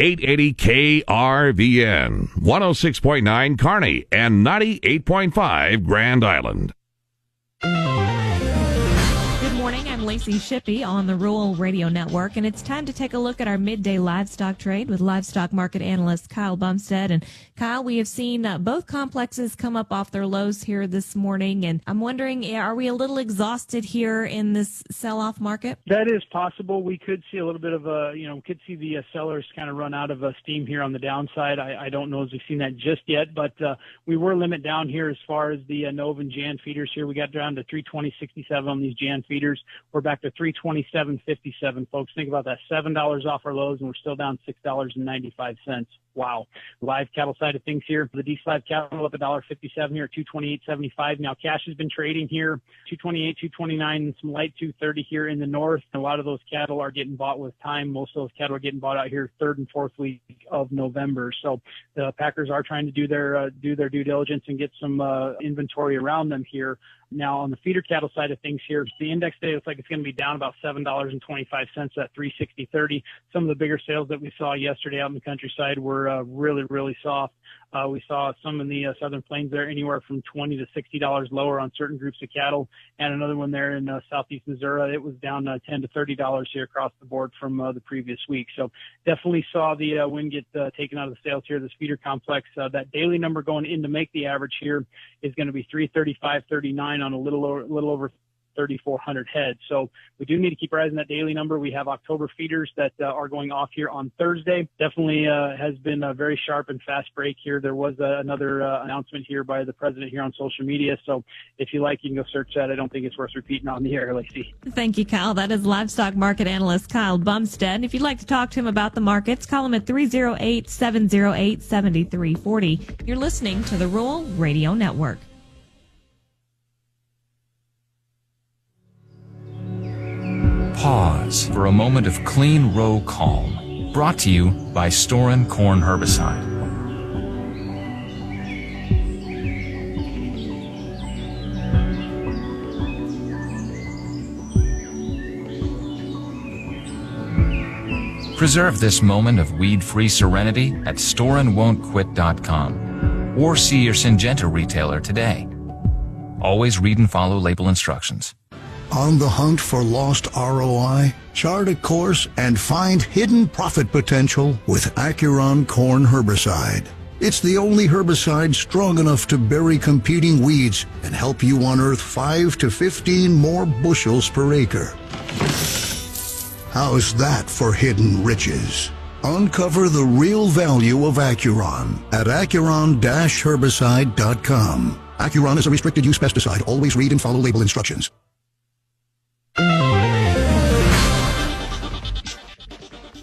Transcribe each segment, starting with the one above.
880 KRVN, 106.9 Kearney, and 98.5 Grand Island. Good morning, I'm Lacey Shippey on the Rural Radio Network, and it's time to take a look at our midday livestock trade with livestock market analyst Kyle Bumsted. And Kyle, we have seen both complexes come up off their lows here this morning, and I'm wondering, are we a little exhausted here in this sell-off market? That is possible. We could see a little bit of could see the sellers kind of run out of steam here on the downside. I don't know if we've seen that just yet, but we were limit down here as far as the Nova and Jan feeders here. We got down to 320.67 on these Jan feeders. We're back to 327.57, folks. Think about that, $7 off our lows, and we're still down $6.95. Wow. Live cattle side of things here. The D live cattle up $1.57 here at 228.75. Now cash has been trading here 228, 229, and some light 230 here in the north. A lot of those cattle are getting bought with time. Most of those cattle are getting bought out here third and fourth week of November. So the packers are trying to do their due diligence and get some inventory around them here. Now, on the feeder cattle side of things here, the index today looks like it's going to be down about $7.25 at 360.30. Some of the bigger sales that we saw yesterday out in the countryside were really, really soft. We saw some in the Southern Plains there anywhere from $20 to $60 lower on certain groups of cattle, and another one there in southeast Missouri. It was down $10 to $30 here across the board from the previous week. So definitely saw the wind get taken out of the sails here. This feeder complex, that daily number going in to make the average here is going to be 335.39 on a little over 3,400 head. So we do need to keep our eyes on that daily number. We have October feeders that are going off here on Thursday. Definitely has been a very sharp and fast break here. There was another announcement here by the president here on social media. So if you like, you can go search that. I don't think it's worth repeating on the air, Lacey. Thank you, Kyle. That is livestock market analyst Kyle Bumsted. If you'd like to talk to him about the markets, call him at 308-708-7340. You're listening to the Rural Radio Network. Pause for a moment of clean row calm. Brought to you by Storin Corn Herbicide. Preserve this moment of weed-free serenity at storeandwon'tquit.com or see your Syngenta retailer today. Always read and follow label instructions. On the hunt for lost ROI? Chart a course and find hidden profit potential with Acuron Corn Herbicide. It's the only herbicide strong enough to bury competing weeds and help you unearth 5 to 15 more bushels per acre. How's that for hidden riches? Uncover the real value of Acuron at acuron-herbicide.com. Acuron is a restricted use pesticide. Always read and follow label instructions.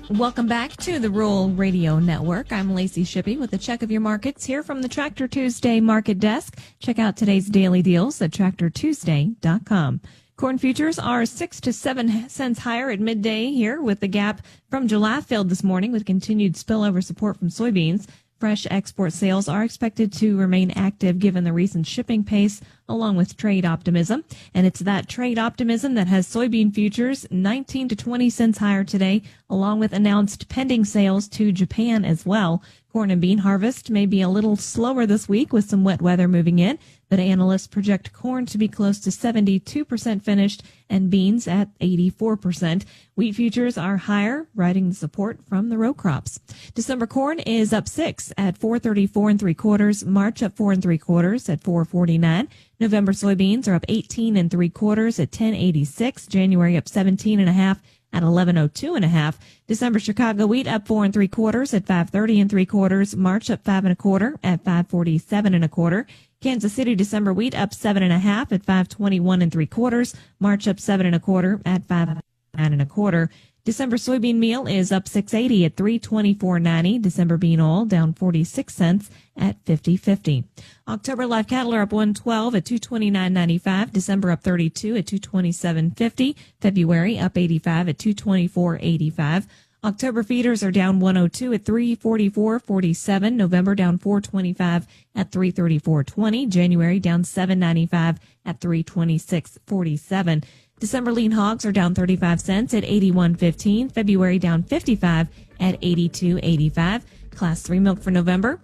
Welcome back to the Rural Radio Network. I'm Lacey Shippey with a check of your markets here from the Tractor Tuesday market desk. Check out today's daily deals at tractortuesday.com. Corn futures are 6 to 7 cents higher at midday here, with the gap from July filled this morning with continued spillover support from soybeans. Fresh export sales are expected to remain active given the recent shipping pace, along with trade optimism. And it's that trade optimism that has soybean futures 19 to 20 cents higher today, along with announced pending sales to Japan as well. Corn and bean harvest may be a little slower this week with some wet weather moving in, but analysts project corn to be close to 72% finished and beans at 84%. Wheat futures are higher, riding the support from the row crops. December corn is up 6 at 434 3/4. March up 4 3/4 at 449. November soybeans are up 18 3/4 at 1086. January up 17.5 at 1102.5. December Chicago wheat up 4 3/4 at 530 3/4. March up 5 1/4 at 547 1/4. Kansas City December wheat up 7.5 at 521 3/4. March up 7 1/4 at 509 1/4. December soybean meal is up 6.80 at 324.90. December bean oil down 46 cents at 50.50. October live cattle are up 112 at 229.95. December up 32 at 227.50. February up 85 at 224.85. October feeders are down 102 at 344.47. November down 425 at 334.20. January down 795 at 326.47. December lean hogs are down 35 cents at 81.15. February down 55 at $82.85. Class 3 milk for November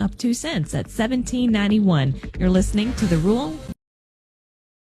up 2 cents at $17.91. You're listening to the Rural